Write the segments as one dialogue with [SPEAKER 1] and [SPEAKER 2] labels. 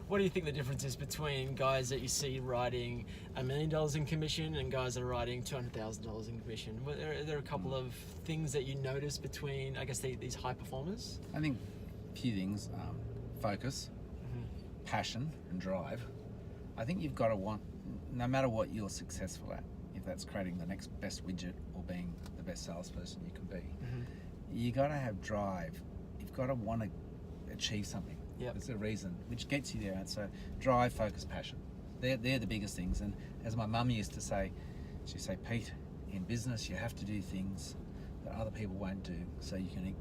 [SPEAKER 1] what do you think the difference is between guys that you see writing $1 million in commission and guys that are writing $200,000 in commission? Are there a couple of things that you notice between, I guess, these high performers?
[SPEAKER 2] I think a few things: focus, passion, and drive. I think you've got to want, no matter what you're successful at, if that's creating the next best widget or being the best salesperson you can be, you got to have drive. You've got to want to achieve something.
[SPEAKER 1] Yep.
[SPEAKER 2] There's a reason which gets you there. And so drive, focus, passion. They're the biggest things. And as my mum used to say, she'd say, Pete, in business you have to do things that other people won't do, so you can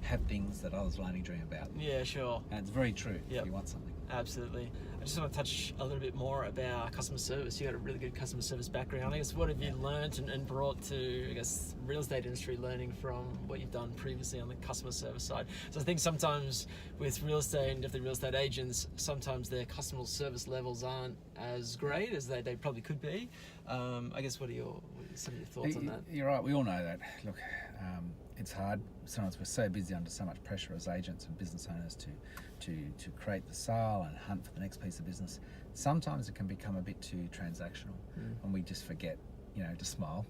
[SPEAKER 2] have things that others will only dream about.
[SPEAKER 1] Yeah, sure.
[SPEAKER 2] And it's very true.
[SPEAKER 1] Yep.
[SPEAKER 2] If you want something.
[SPEAKER 1] Absolutely. I just want to touch a little bit more about customer service. You got a really good customer service background. I guess, what have you learned and brought to, I guess, real estate industry, learning from what you've done previously on the customer service side? So I think sometimes with real estate and definitely real estate agents, sometimes their customer service levels aren't as great as they probably could be. I guess, what are some of your thoughts on that?
[SPEAKER 2] You're right. We all know that. Look, it's hard. Sometimes we're so busy under so much pressure as agents and business owners to create the sale and hunt for the next piece of business. Sometimes it can become a bit too transactional, and we just forget, to smile,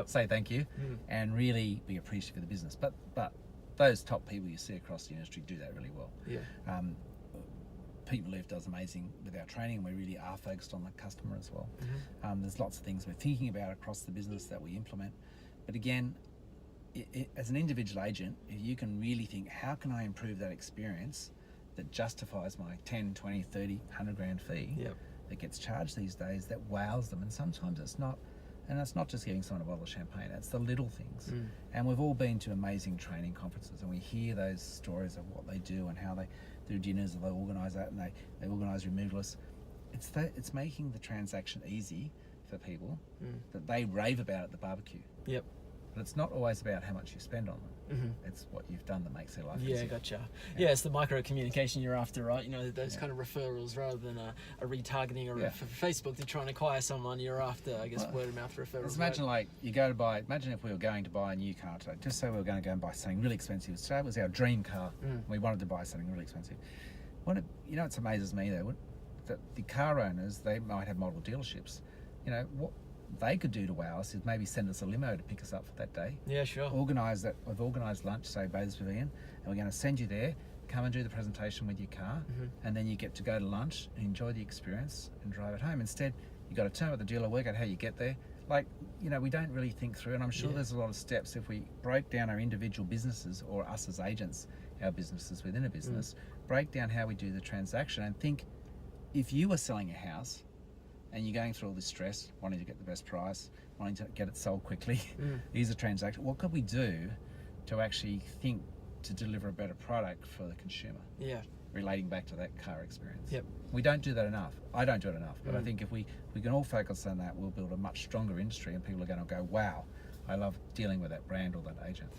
[SPEAKER 2] say thank you, and really be appreciative of the business. But those top people you see across the industry do that really well.
[SPEAKER 1] Yeah.
[SPEAKER 2] Pete Relief does amazing with our training, and we really are focused on the customer as well. There's lots of things we're thinking about across the business that we implement. But again, as an individual agent, if you can really think, how can I improve that experience that justifies my 10, 20, 30, 100 grand fee that gets charged these days, that wows them. And sometimes it's not, and it's not just giving someone a bottle of champagne, it's the little things. And we've all been to amazing training conferences, and we hear those stories of what they do and how they do dinners, and they organise that, and they organise removalists. It's making the transaction easy for people that they rave about at the barbecue.
[SPEAKER 1] Yep.
[SPEAKER 2] But it's not always about how much you spend on them. It's what you've done that makes their life easier.
[SPEAKER 1] Yeah, gotcha. Yeah, it's the micro communication you're after, right? Those kind of referrals, rather than a retargeting or for Facebook to try and acquire someone. You're after, I guess, word of mouth referrals.
[SPEAKER 2] Just imagine, like, imagine if we were going to buy a new car today. Just say we were going to go and buy something really expensive. Today was our dream car. We wanted to buy something really expensive. What amazes me though, that the car owners, they might have multiple dealerships. What they could do to wow us is maybe send us a limo to pick us up for that day.
[SPEAKER 1] Yeah, sure.
[SPEAKER 2] Organise that. We've organised lunch, say Bathurst Pavilion, and we're going to send you there, come and do the presentation with your car, and then you get to go to lunch and enjoy the experience and drive it home. Instead, you've got to turn up at the dealer, work out how you get there. We don't really think through, and I'm sure there's a lot of steps. If we break down our individual businesses, or us as agents, our businesses within a business, break down how we do the transaction and think, if you were selling a house, and you're going through all this stress, wanting to get the best price, wanting to get it sold quickly, here's a transaction. What could we do to actually think to deliver a better product for the consumer? Yeah. Relating back to that car experience. Yep. We don't do that enough. I don't do it enough. But I think if we can all focus on that, we'll build a much stronger industry, and people are going to go, wow, I love dealing with that brand or that agent.